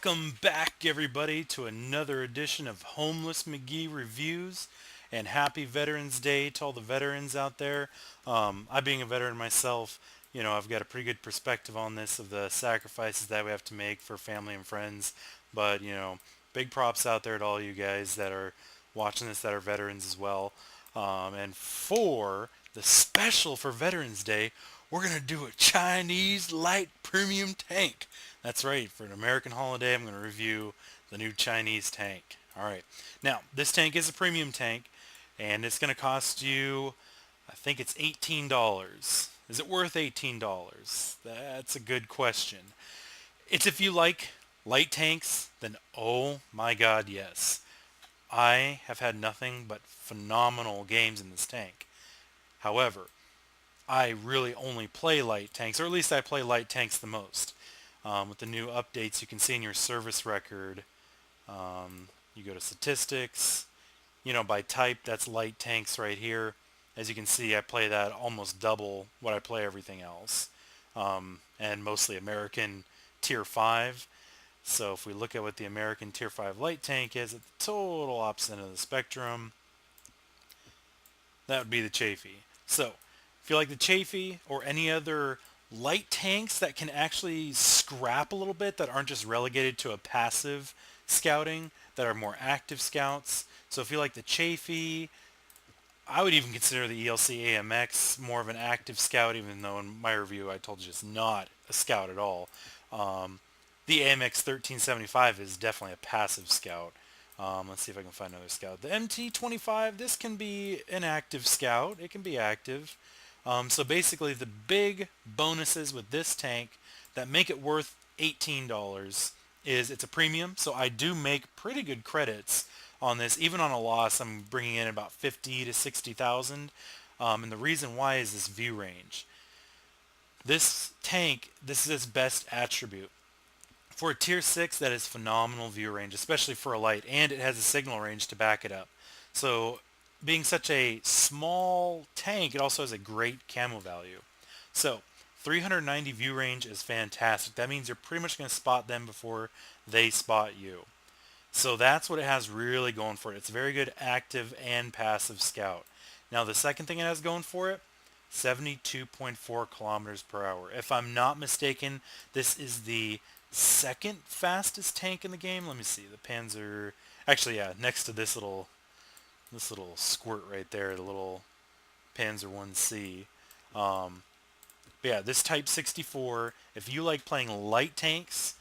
Welcome back, everybody, to another edition of Homeless Magee Reviews. And happy Veterans Day to all the veterans out there. I, being a veteran myself, I've got a pretty good perspective on this of the sacrifices that we have to make for family and friends. But, big props out there to all you guys that are watching this that are veterans as well. And for the special for Veterans Day, we're going to do a Chinese light premium tank. That's right. For an American holiday, I'm going to review the new Chinese tank. All right. Now, this tank is a premium tank, and it's going to cost you, I think it's $18. Is it worth $18? That's a good question. It's if you like light tanks, then oh my god, yes. I have had nothing but phenomenal games in this tank. However, I really only play light tanks, or at least I play light tanks the most. With the new updates, you can see in your service record, you go to statistics, by type, that's light tanks right here. As you can see, I play that almost double what I play everything else, and mostly American Tier 5. So if we look at what the American Tier 5 light tank is, at the total opposite end of the spectrum, that would be the Chafee. So if you like the Chafee or any other light tanks that can actually scrap a little bit, that aren't just relegated to a passive scouting, that are more active scouts. So if you like the Chafee, I would even consider the ELC AMX more of an active scout, even though in my review I told you it's not a scout at all. The AMX 1375 is definitely a passive scout. Let's see if I can find another scout. The MT25, this can be an active scout. It can be active. So basically the big bonuses with this tank that make it worth $18 is it's a premium. So I do make pretty good credits on this. Even on a loss, I'm bringing in about 50 to 60,000. And the reason why is this view range. This tank, this is its best attribute. For a tier 6, that is phenomenal view range, especially for a light, and it has a signal range to back it up. So being such a small tank, it also has a great camo value. So 390 view range is fantastic. That means you're pretty much going to spot them before they spot you. So that's what it has really going for it. It's a very good active and passive scout. Now the second thing it has going for it, 72.4 kilometers per hour. If I'm not mistaken, this is the second fastest tank in the game. Let me see. The Panzer, actually, yeah, next to this little squirt right there, the little Panzer 1C. But yeah, this Type 64, if you like playing light tanks,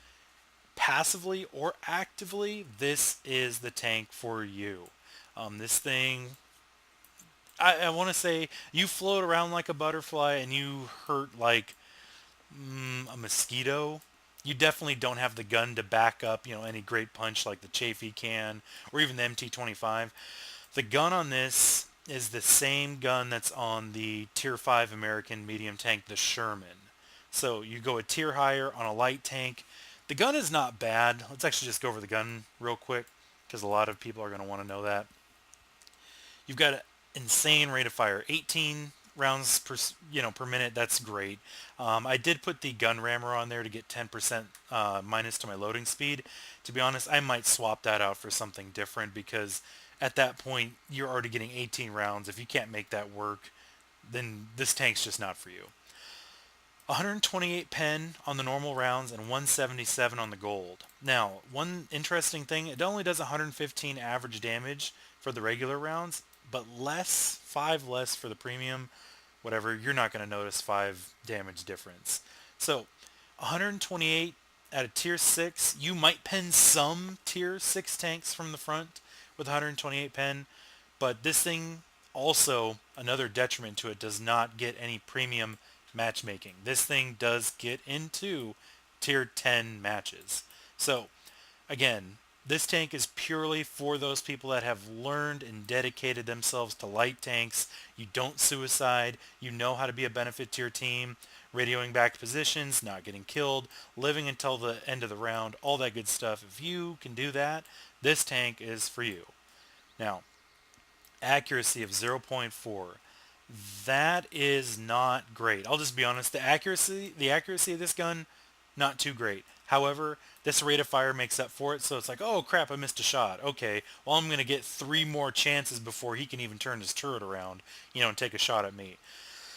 passively or actively, this is the tank for you. This thing, I want to say, you float around like a butterfly and you hurt like a mosquito. You definitely don't have the gun to back up, any great punch like the Chafee can, or even the MT25. The gun on this is the same gun that's on the Tier 5 American medium tank, the Sherman. So you go a tier higher on a light tank. The gun is not bad. Let's actually just go over the gun real quick, because a lot of people are going to want to know that. You've got an insane rate of fire, 18 rounds per minute. That's great. I did put the gun rammer on there to get 10% minus to my loading speed. To be honest, I might swap that out for something different, because at that point you're already getting 18 rounds. If you can't make that work, then this tank's just not for you. 128 pen on the normal rounds and 177 on the gold. Now, one interesting thing, it only does 115 average damage for the regular rounds, but 5 less for the premium. Whatever, you're not going to notice 5 damage difference. So 128 at a tier 6, you might pen some tier 6 tanks from the front with 128 pen, but this thing also, another detriment to it, does not get any premium matchmaking. This thing does get into tier 10 matches. So again, this tank is purely for those people that have learned and dedicated themselves to light tanks. You don't suicide. You know how to be a benefit to your team. Radioing back to positions, not getting killed, living until the end of the round, all that good stuff. If you can do that, this tank is for you. Now, accuracy of 0.4. That is not great. I'll just be honest. The accuracy of this gun, not too great. However, this rate of fire makes up for it, so it's like, oh crap, I missed a shot. Okay, well I'm going to get three more chances before he can even turn his turret around, and take a shot at me.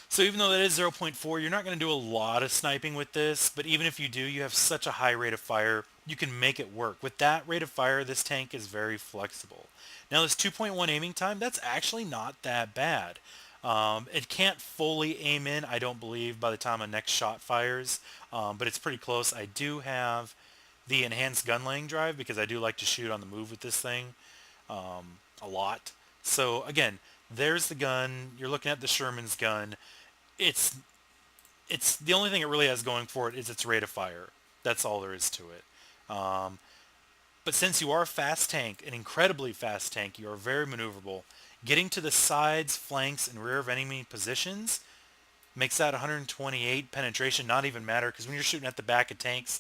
So even though that is zero point 0.4, you're not going to do a lot of sniping with this, but even if you do, you have such a high rate of fire, you can make it work. With that rate of fire, this tank is very flexible. Now this 2.1 aiming time, that's actually not that bad. It can't fully aim in, I don't believe, by the time a next shot fires, but it's pretty close. I do have the enhanced gun laying drive because I do like to shoot on the move with this thing a lot. So again, there's the gun. You're looking at the Sherman's gun. It's it's the only thing it really has going for it is its rate of fire. That's all there is to it. But since you are a fast tank, an incredibly fast tank, you are very maneuverable. Getting to the sides, flanks, and rear of enemy positions makes that 128 penetration not even matter because when you're shooting at the back of tanks,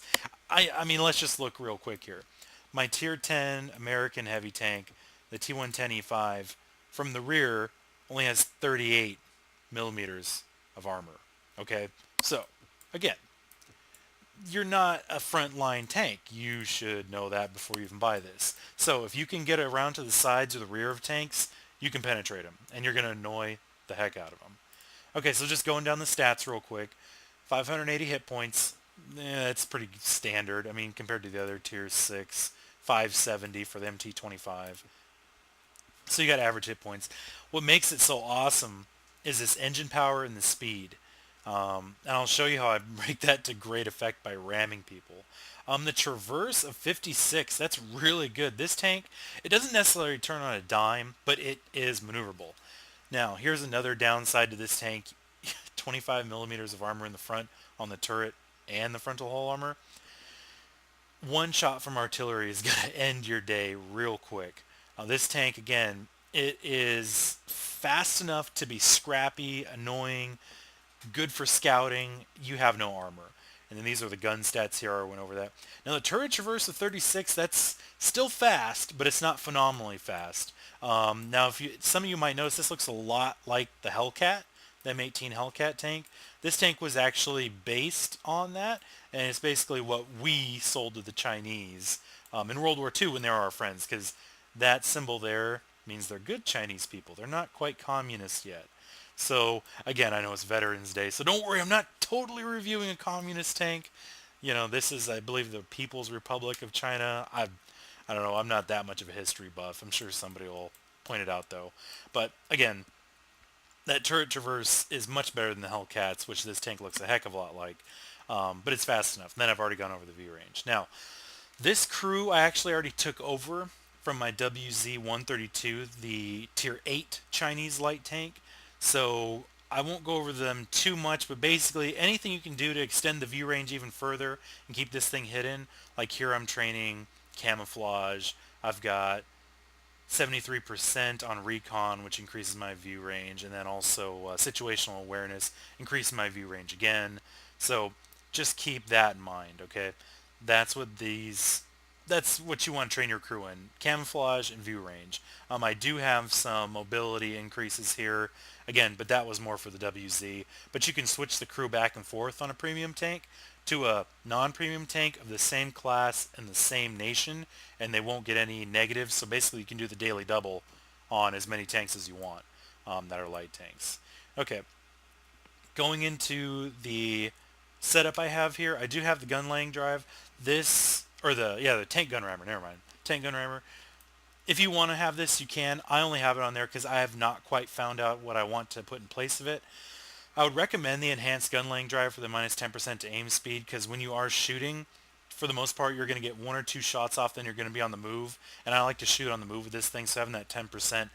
I mean, let's just look real quick here. My Tier 10 American heavy tank, the T110E5, from the rear only has 38 millimeters of armor. Okay, so again, you're not a frontline tank. You should know that before you even buy this. So if you can get around to the sides or the rear of tanks, you can penetrate them, and you're going to annoy the heck out of them. Okay, so just going down the stats real quick. 580 hit points. That's pretty standard. I mean, compared to the other tier 6, 570 for the MT25. So you got average hit points. What makes it so awesome is this engine power and the speed. And I'll show you how I break that to great effect by ramming people. The Traverse of 56, that's really good. This tank, it doesn't necessarily turn on a dime, but it is maneuverable. Now, here's another downside to this tank. 25 millimeters of armor in the front on the turret and the frontal hull armor. One shot from artillery is going to end your day real quick. This tank, again, it is fast enough to be scrappy, annoying, good for scouting. You have no armor. And then these are the gun stats here. I went over that. Now the turret traverse of 36, that's still fast, but it's not phenomenally fast. Now, some of you might notice this looks a lot like the Hellcat, the M18 Hellcat tank. This tank was actually based on that, and it's basically what we sold to the Chinese in World War II when they were our friends, because that symbol there means they're good Chinese people. They're not quite communist yet. So, again, I know it's Veterans Day, so don't worry, I'm not totally reviewing a communist tank. This is, I believe, the People's Republic of China. I don't know, I'm not that much of a history buff. I'm sure somebody will point it out, though. But, again, that turret traverse is much better than the Hellcats, which this tank looks a heck of a lot like. But it's fast enough. And then I've already gone over the V range. Now, this crew I actually already took over from my WZ-132, the Tier 8 Chinese light tank. So I won't go over them too much, but basically anything you can do to extend the view range even further and keep this thing hidden. Like here I'm training camouflage. I've got 73% on recon, which increases my view range, and then also situational awareness, increasing my view range again. So just keep that in mind, okay? That's what that's what you want to train your crew in, camouflage and view range. I do have some mobility increases here, again, but that was more for the WZ. But you can switch the crew back and forth on a premium tank to a non-premium tank of the same class and the same nation, and they won't get any negatives. So basically you can do the daily double on as many tanks as you want that are light tanks. Okay, going into the setup I have here, I do have the gun laying drive. The tank gun rammer, never mind. Tank gun rammer. If you want to have this, you can. I only have it on there because I have not quite found out what I want to put in place of it. I would recommend the enhanced gun laying drive for the minus 10% to aim speed, because when you are shooting, for the most part, you're going to get one or two shots off, then you're going to be on the move. And I like to shoot on the move with this thing, so having that 10%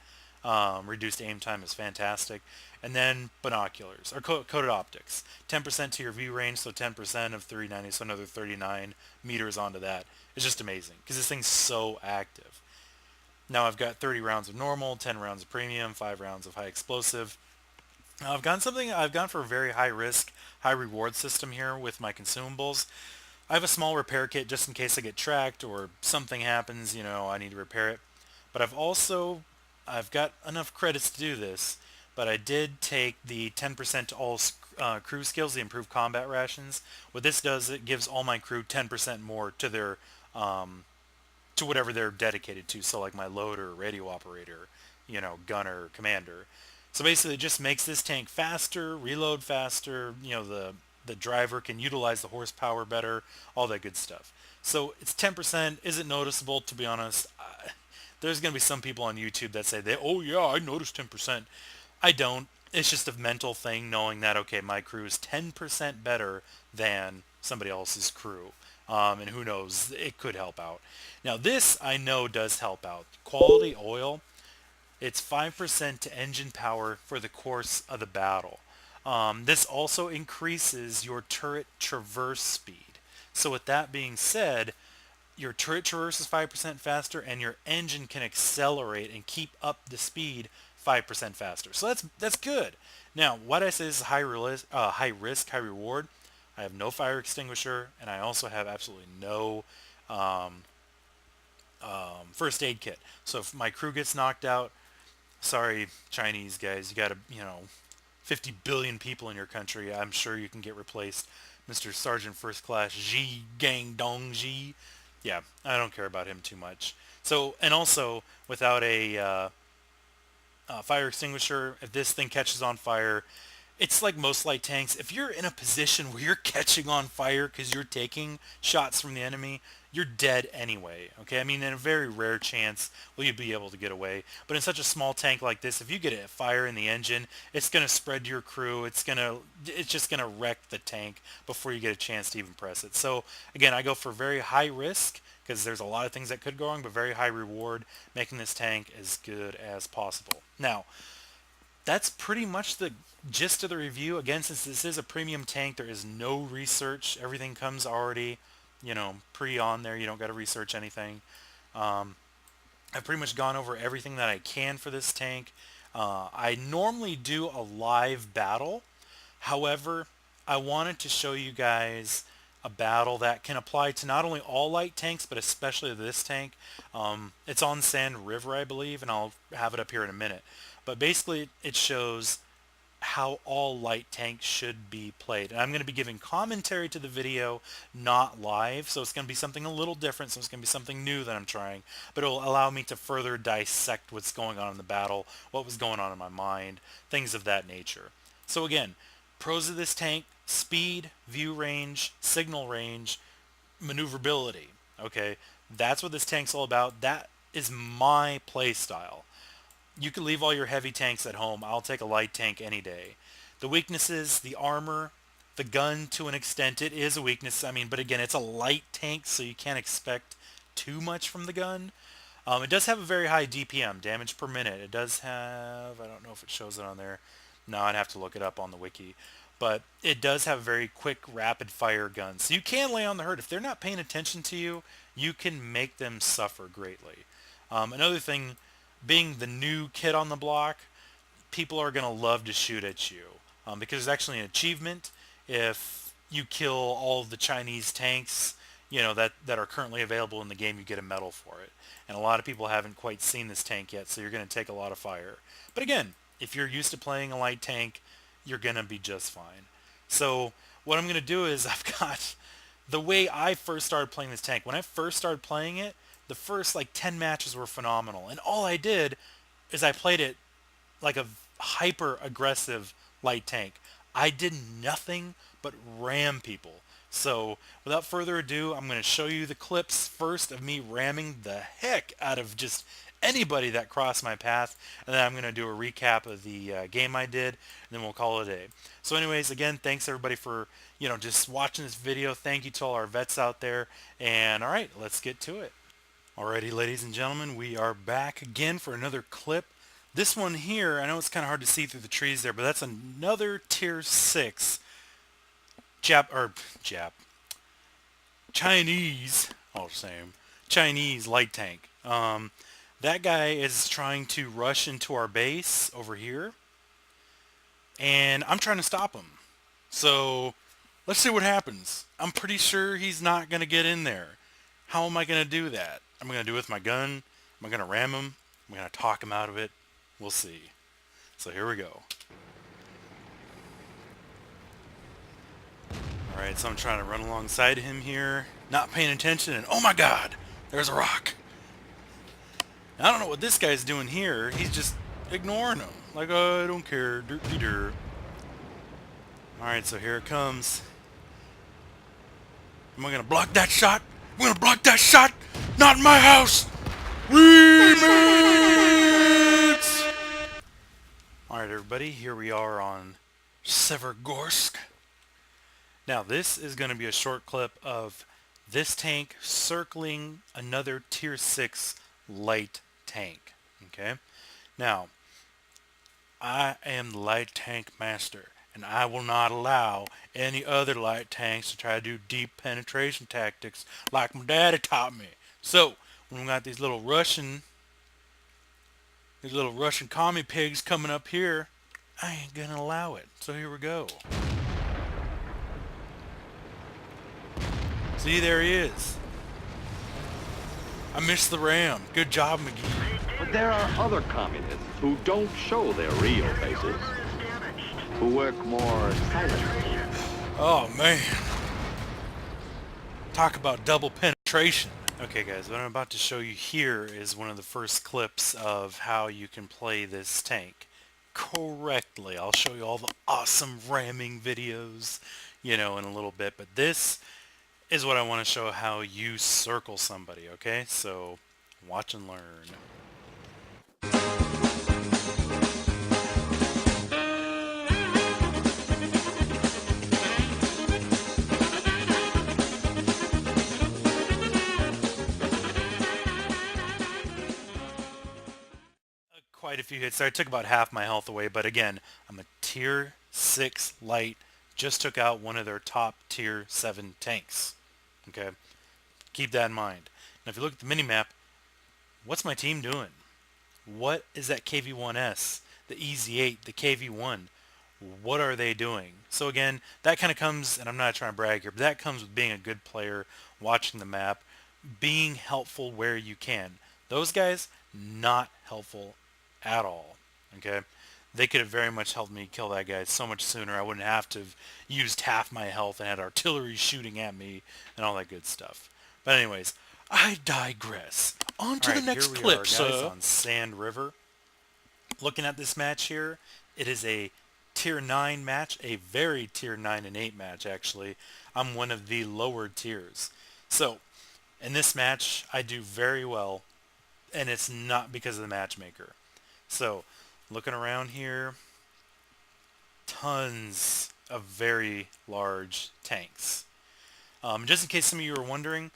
reduced aim time is fantastic. And then binoculars, or coated optics. 10% to your view range, so 10% of 390, so another 39 meters onto that. It's just amazing, because this thing's so active. Now I've got 30 rounds of normal, 10 rounds of premium, 5 rounds of high explosive. I've gone for a very high risk, high reward system here with my consumables. I have a small repair kit just in case I get tracked or something happens, I need to repair it. But I've got enough credits to do this, but I did take the 10% to all crew skills, the improved combat rations. What this does, it gives all my crew 10% more to their to whatever they're dedicated to. So like my loader, radio operator, gunner, commander. So basically, it just makes this tank faster, reload faster. The driver can utilize the horsepower better, all that good stuff. So it's 10%. Is it noticeable? To be honest, there's going to be some people on YouTube that say oh yeah, I noticed 10%. I don't. It's just a mental thing knowing that, okay, my crew is 10% better than somebody else's crew. And who knows, it could help out. Now this I know does help out. Quality oil, it's 5% to engine power for the course of the battle. This also increases your turret traverse speed. So with that being said, your turret traverses 5% faster and your engine can accelerate and keep up the speed 5% faster. So that's good. Now, why do I say this is high risk, high reward? I have no fire extinguisher, and I also have absolutely no first aid kit. So if my crew gets knocked out, sorry, Chinese guys, you got to, 50 billion people in your country. I'm sure you can get replaced. Mr. Sergeant First Class Ji Gang Dong Ji. Yeah, I don't care about him too much. So, and also, without a fire extinguisher, if this thing catches on fire, it's like most light tanks. If you're in a position where you're catching on fire because you're taking shots from the enemy, you're dead anyway. Okay, I mean, in a very rare chance will you be able to get away. But in such a small tank like this, if you get a fire in the engine, it's gonna spread your crew. It's just gonna wreck the tank before you get a chance to even press it. So again, I go for very high risk because there's a lot of things that could go wrong, but very high reward, making this tank as good as possible. Now, that's pretty much the gist of the review. Again, since this is a premium tank, there is no research. Everything comes already, pre on there. You don't got to research anything. I've pretty much gone over everything that I can for this tank. I normally do a live battle. However, I wanted to show you guys a battle that can apply to not only all light tanks, but especially this tank. It's on Sand River, I believe, and I'll have it up here in a minute. But basically, it shows how all light tanks should be played. And I'm going to be giving commentary to the video, not live, so it's going to be something a little different, so it's going to be something new that I'm trying, but it will allow me to further dissect what's going on in the battle, what was going on in my mind, things of that nature. So again, pros of this tank: speed, view range, signal range, maneuverability. Okay, that's what this tank's all about. That is my play style. You can leave all your heavy tanks at home. I'll take a light tank any day. The weaknesses: the armor, the gun to an extent. It is a weakness. I mean, but again, it's a light tank, so you can't expect too much from the gun. It does have a very high DPM, damage per minute. It does have, I don't know if it shows it on there. No, I'd have to look it up on the wiki. But it does have very quick, rapid fire guns. So you can lay on the hurt. If they're not paying attention to you, you can make them suffer greatly. Another thing, being the new kid on the block, people are going to love to shoot at you, because there's actually an achievement if you kill all of the Chinese tanks, that are currently available in the game. You get a medal for it, and a lot of people haven't quite seen this tank yet, so you're going to take a lot of fire. But again, if you're used to playing a light tank, you're going to be just fine. So what I'm going to do is, I've got the way I first started playing this tank. When I first started playing it, the first like 10 matches were phenomenal, and all I did is I played it like a hyper aggressive light tank. I did nothing but ram people. So without further ado, I'm going to show you the clips first of me ramming the heck out of just anybody that crossed my path, and then I'm going to do a recap of the game I did, and then we'll call it a day. So anyways, again, thanks everybody for just watching this video. Thank you to all our vets out there, and all right, let's get to it. Alrighty, ladies and gentlemen, we are back again for another clip. This one here, I know it's kind of hard to see through the trees there, but that's another tier 6 Chinese, Chinese light tank. That guy is trying to rush into our base over here, and I'm trying to stop him. So let's see what happens. I'm pretty sure he's not going to get in there. How am I going to do that? I'm going to do it with my gun. Am I going to ram him? I'm going to talk him out of it. We'll see. So here we go. Alright, so I'm trying to run alongside him here, not paying attention, and oh my god, there's a rock. I don't know what this guy's doing here. He's just ignoring him. Like, oh, I don't care. Derpy derp. Alright, so here it comes. Am I gonna block that shot? I'm gonna block that shot! Not in my house! Remix! Alright, everybody, here we are on Severgorsk. Now, this is going to be a short clip of this tank circling another Tier 6 light tank. Okay? Now, I am the light tank master, and I will not allow any other light tanks to try to do deep penetration tactics like my daddy taught me. So, when we got these little Russian commie pigs coming up here, I ain't gonna allow it. So here we go. See, there he is. I missed the ram. Good job, McGee. But there are other communists who don't show their real faces, who work more silently. Oh, man. Talk about double penetration. Okay, guys, what I'm about to show you here is one of the first clips of how you can play this tank correctly. I'll show you all the awesome ramming videos, in a little bit, but this is what I want to show how you circle somebody, okay? So, watch and learn. Quite a few hits there. I took about half my health away, but again, I'm a Tier 6 light. Just took out one of their top Tier 7 tanks. Okay? Keep that in mind. Now, if you look at the minimap, what's my team doing? What is that KV-1S, the EZ-8, the KV-1? What are they doing? So again, that kind of comes, and I'm not trying to brag here, but that comes with being a good player, watching the map, being helpful where you can. Those guys, not helpful at all. Okay? They could have very much helped me kill that guy so much sooner. I wouldn't have to have used half my health and had artillery shooting at me and all that good stuff. But anyways, I digress. On to the next clip, guys, on Sand River. Looking at this match here, it is a Tier 9 match, a very Tier 9 and 8 match, actually. I'm one of the lower tiers. So, in this match, I do very well, and it's not because of the matchmaker. So, looking around here, tons of very large tanks. Just in case some of you are wondering,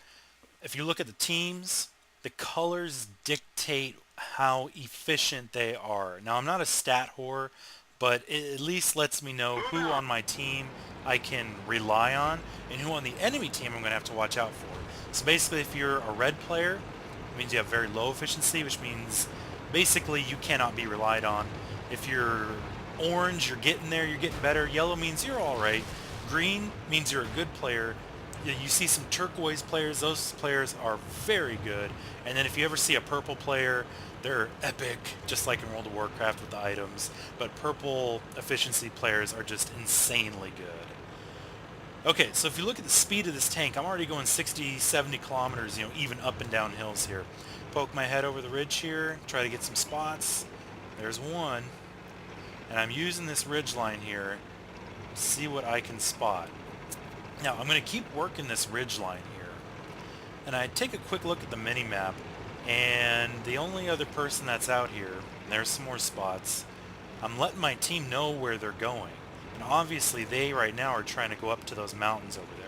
if you look at the teams, the colors dictate how efficient they are. Now, I'm not a stat whore, but it at least lets me know who on my team I can rely on and who on the enemy team I'm going to have to watch out for. So basically, if you're a red player, it means you have very low efficiency, which means basically you cannot be relied on. If you're orange, you're getting there, you're getting better. Yellow means you're alright. Green means you're a good player. You see some turquoise players, those players are very good. And then if you ever see a purple player, they're epic, just like in World of Warcraft with the items. But purple efficiency players are just insanely good. Okay, so if you look at the speed of this tank, I'm already going 60, 70 kilometers, even up and down hills here. Poke my head over the ridge here, try to get some spots. There's one. And I'm using this ridge line here to see what I can spot. Now, I'm going to keep working this ridge line here. And I take a quick look at the mini-map, and the only other person that's out here, and there's some more spots, I'm letting my team know where they're going. And obviously, they right now are trying to go up to those mountains over there.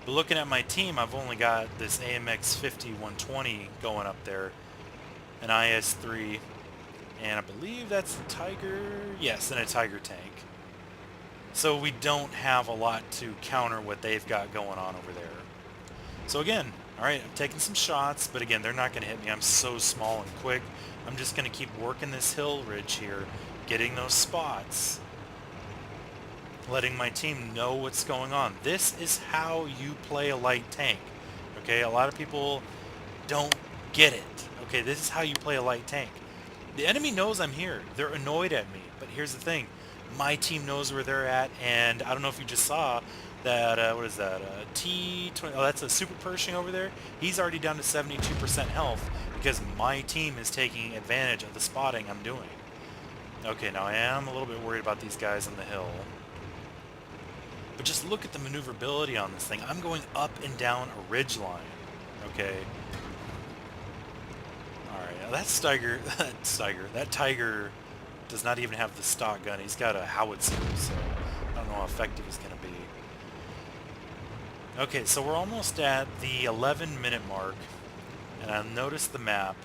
But looking at my team, I've only got this AMX 50-120 going up there, an IS-3, and I believe that's a Tiger, yes, and a Tiger tank. So we don't have a lot to counter what they've got going on over there. So again, alright, I'm taking some shots, but again, they're not going to hit me. I'm so small and quick. I'm just going to keep working this hill ridge here, getting those spots, letting my team know what's going on. This is how you play a light tank. Okay, a lot of people don't get it. Okay, this is how you play a light tank. The enemy knows I'm here. They're annoyed at me. But here's the thing. My team knows where they're at, and I don't know if you just saw that, what is that, T20, oh, that's a Super Pershing over there. He's already down to 72% health because my team is taking advantage of the spotting I'm doing. Okay, now I am a little bit worried about these guys on the hill. But just look at the maneuverability on this thing. I'm going up and down a ridge line. Okay. Alright, now that that Tiger does not even have the stock gun. He's got a howitzer, so I don't know how effective he's going to be. Okay, so we're almost at the 11-minute mark, and I've noticed the map.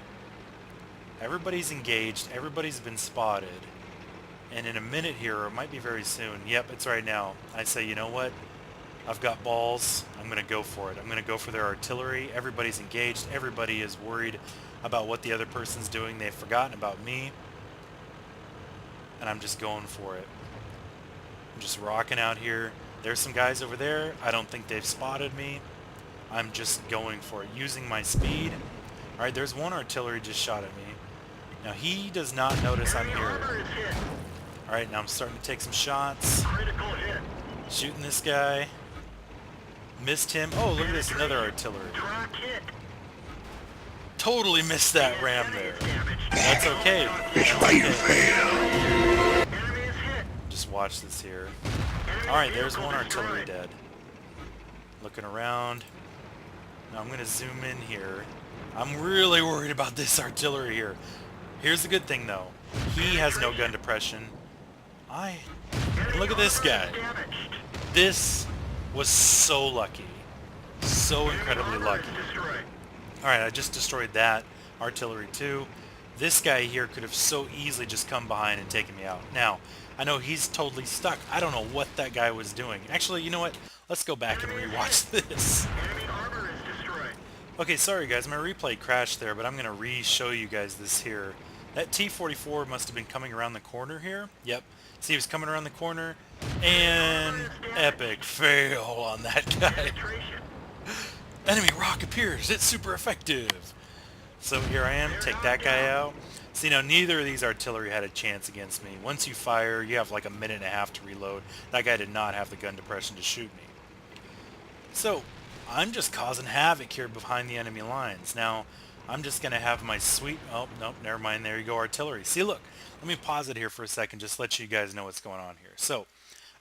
Everybody's engaged. Everybody's been spotted. And in a minute here, or it might be very soon, yep, it's right now, I say, you know what? I've got balls. I'm going to go for it. I'm going to go for their artillery. Everybody's engaged. Everybody is worried about what the other person's doing. They've forgotten about me. And I'm just going for it. I'm just rocking out here. There's some guys over there. I don't think they've spotted me. I'm just going for it, using my speed. Alright, there's one artillery just shot at me. Now he does not notice I'm here. Alright, now I'm starting to take some shots. Shooting this guy. Missed him. Oh, look at this, another artillery. Totally missed that ram there. That's okay. It's why you fail. Just watch this here. Alright, there's one artillery dead. Looking around. Now I'm going to zoom in here. I'm really worried about this artillery here. Here's the good thing though. He has no gun depression. And look at this guy. This was so lucky. So incredibly lucky. Alright, I just destroyed that artillery too. This guy here could have so easily just come behind and taken me out. Now, I know he's totally stuck. I don't know what that guy was doing. Actually, you know what? Let's go back and rewatch this. Okay, sorry guys, my replay crashed there, but I'm going to re-show you guys this here. That T-44 must have been coming around the corner here. Yep. See, he was coming around the corner, and epic fail on that guy. Enemy rock appears. It's super effective. So here I am. Take that guy out. See, now neither of these artillery had a chance against me. Once you fire, you have like a minute and a half to reload. That guy did not have the gun depression to shoot me. So I'm just causing havoc here behind the enemy lines. Now, I'm just going to have my sweet... Oh, nope, never mind. There you go, artillery. See, look. Let me pause it here for a second, just let you guys know what's going on here. So,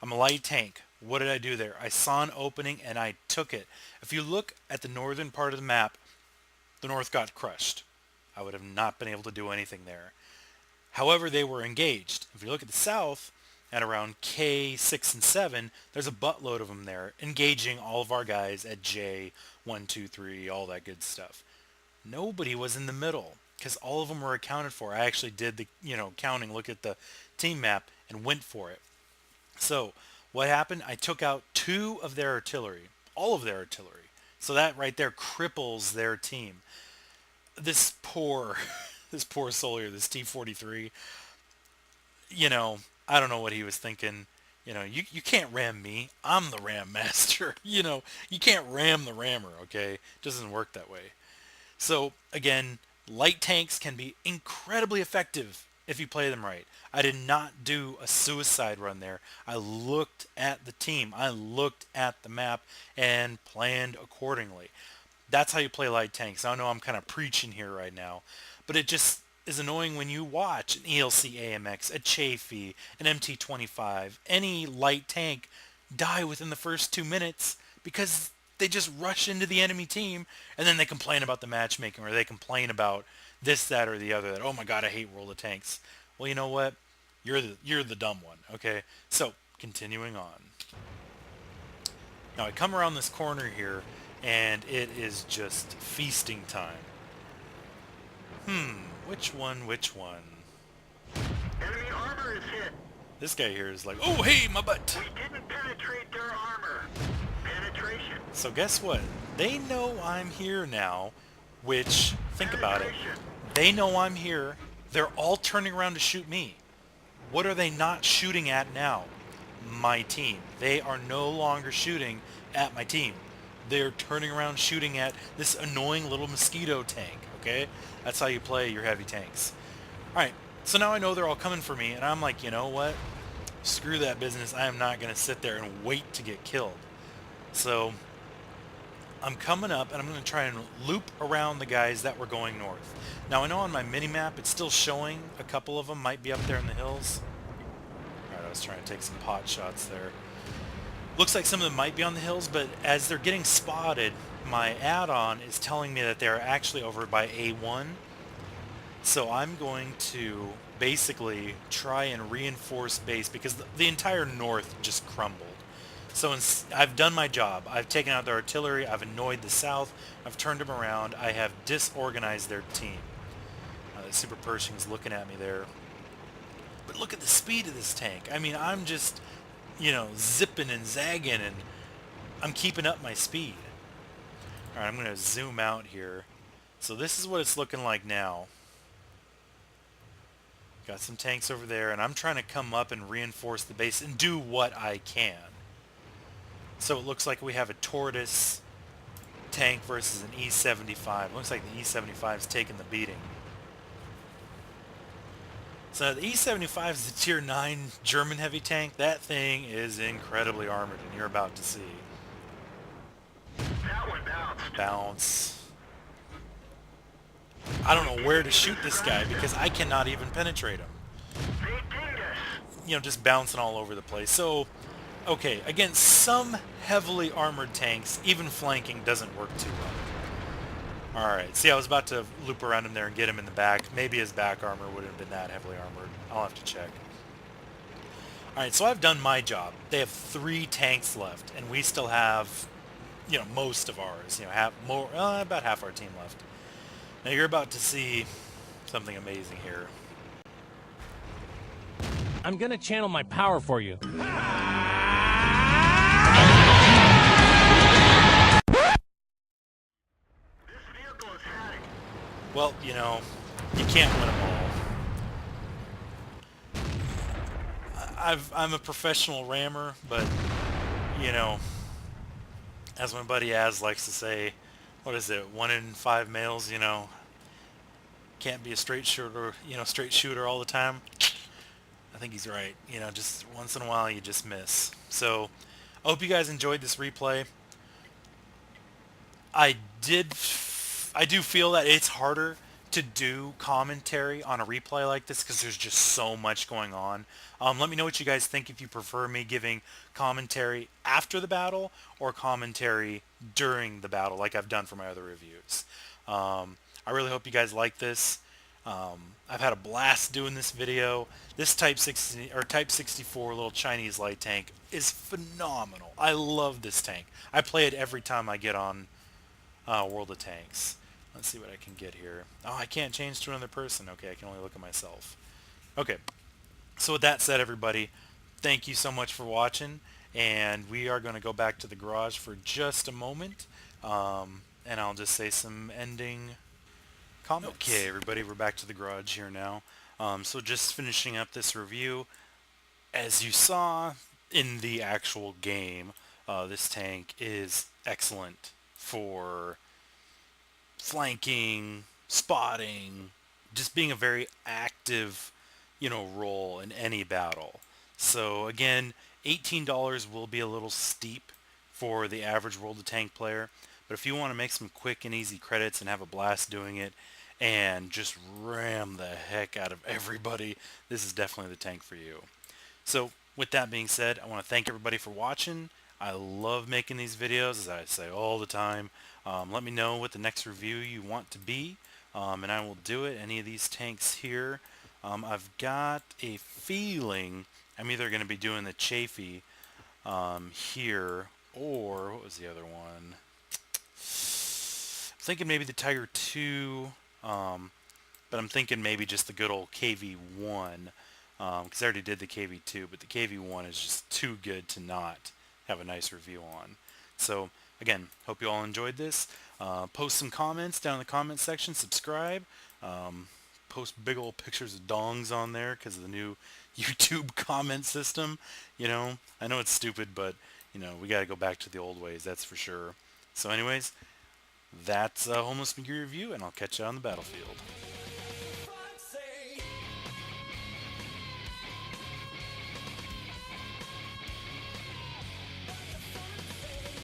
I'm a light tank. What did I do there? I saw an opening, and I took it. If you look at the northern part of the map, the north got crushed. I would have not been able to do anything there. However, they were engaged. If you look at the south, at around K6 and 7, there's a buttload of them there, engaging all of our guys at J, 1, 2, 3, all that good stuff. Nobody was in the middle because all of them were accounted for. I actually did the, counting, look at the team map and went for it. So what happened? I took out 2 of their artillery, all of their artillery. So that right there cripples their team. This poor soldier, this T-43, I don't know what he was thinking. You can't ram me. I'm the ram master. You can't ram the rammer, okay? It doesn't work that way. So, again, light tanks can be incredibly effective if you play them right. I did not do a suicide run there. I looked at the team. I looked at the map and planned accordingly. That's how you play light tanks. I know I'm kind of preaching here right now, but it just is annoying when you watch an ELC AMX, a Chafee, an MT-25, any light tank die within the first 2 minutes because they just rush into the enemy team, and then they complain about the matchmaking, or they complain about this, that, or the other. That, oh my god, I hate World of Tanks. Well, you know what? You're the dumb one, okay? So, continuing on. Now, I come around this corner here, and it is just feasting time. Which one? Enemy armor is hit. This guy here is like, oh, hey, my butt. We didn't penetrate their armor. Penetration. So guess what? They know I'm here now, which, think about it. They know I'm here. They're all turning around to shoot me. What are they not shooting at now? My team. They are no longer shooting at my team. They're turning around shooting at this annoying little mosquito tank, okay? That's how you play your heavy tanks. Alright, so now I know they're all coming for me, and I'm like, you know what? Screw that business. I am not going to sit there and wait to get killed. So I'm coming up and I'm going to try and loop around the guys that were going north. Now I know on my mini-map it's still showing a couple of them might be up there in the hills. Alright, I was trying to take some pot shots there. Looks like some of them might be on the hills, but as they're getting spotted, my add-on is telling me that they're actually over by A1. So I'm going to basically try and reinforce base because the entire north just crumbled. So I've done my job. I've taken out their artillery. I've annoyed the south. I've turned them around. I have disorganized their team. The Super Pershing's looking at me there. But look at the speed of this tank. I mean, I'm just, zipping and zagging, and I'm keeping up my speed. All right, I'm going to zoom out here. So this is what it's looking like now. Got some tanks over there, and I'm trying to come up and reinforce the base and do what I can. So it looks like we have a Tortoise tank versus an E75. Looks like the E75 is taking the beating. So the E75 is the Tier 9 German heavy tank. That thing is incredibly armored, and you're about to see. That one bounced. Bounce. I don't know where to shoot this guy because I cannot even penetrate him. They dinged us. Just bouncing all over the place. So, okay, against some heavily armored tanks, even flanking doesn't work too well. Alright, see, I was about to loop around him there and get him in the back. Maybe his back armor wouldn't have been that heavily armored. I'll have to check. Alright, so I've done my job. They have 3 tanks left, and we still have, most of ours. About half our team left. Now you're about to see something amazing here. I'm gonna channel my power for you. This vehicle is heading. Well, you can't win them all. I'm a professional rammer, but, as my buddy Az likes to say, what is it, 1 in 5 males, can't be a straight shooter all the time. I think he's right. Just once in a while you just miss. So, I hope you guys enjoyed this replay. I do feel that it's harder to do commentary on a replay like this because there's just so much going on. Let me know what you guys think, if you prefer me giving commentary after the battle or commentary during the battle like I've done for my other reviews. I really hope you guys like this. I've had a blast doing this video. This Type 64 little Chinese light tank is phenomenal. I love this tank. I play it every time I get on World of Tanks. Let's see what I can get here. Oh, I can't change to another person. Okay, I can only look at myself. Okay, so with that said, everybody, thank you so much for watching, and we are going to go back to the garage for just a moment, and I'll just say some ending comments. Okay, everybody, we're back to the garage here now. So just finishing up this review. As you saw in the actual game, this tank is excellent for flanking, spotting, just being a very active, role in any battle. So again, $18 will be a little steep for the average World of Tank player, but if you want to make some quick and easy credits and have a blast doing it and just ram the heck out of everybody, this is definitely the tank for you. So with that being said, I want to thank everybody for watching. I love making these videos, as I say all the time. Let me know what the next review you want to be, and I will do it. Any of these tanks here. I've got a feeling I'm either going to be doing the Chafee here, or what was the other one? I'm thinking maybe the Tiger 2, but I'm thinking maybe just the good old KV1, because I already did the KV2, but the KV1 is just too good to not have a nice review on. So again, hope you all enjoyed this. Post some comments down in the comment section. Subscribe. Post big old pictures of dongs on there because of the new YouTube comment system. I know it's stupid, but we got to go back to the old ways, that's for sure. So anyways, that's Homeless Magee Review, and I'll catch you on the battlefield.